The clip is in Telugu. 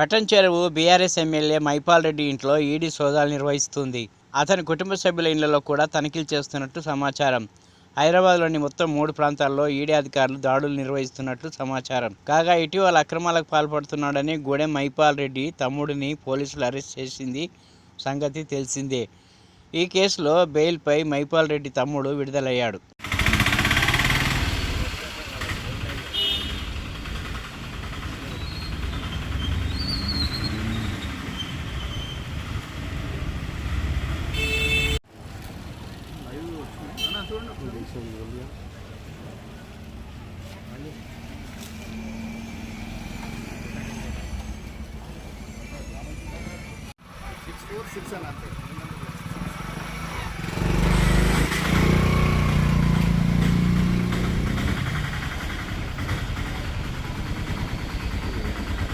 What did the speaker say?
పట్టంచెరువు బీఆర్ఎస్ ఎమ్మెల్యే మైపాల్ రెడ్డి ఇంట్లో ఈడీ సోదాలు నిర్వహిస్తుంది. అతని కుటుంబ సభ్యుల ఇళ్లలో కూడా తనిఖీలు చేస్తున్నట్టు సమాచారం. హైదరాబాద్లోని మొత్తం 3 ప్రాంతాల్లో ఈడీ అధికారులు దాడులు నిర్వహిస్తున్నట్లు సమాచారం. కాగా ఇటీవల అక్రమాలకు పాల్పడుతున్నాడని గూడెం మైపాల్ రెడ్డి తమ్ముడిని పోలీసులు అరెస్ట్ చేసింది సంగతి తెలిసిందే. ఈ కేసులో బెయిల్పై మైపాల్ రెడ్డి తమ్ముడు విడుదలయ్యాడు. Six 4 6 and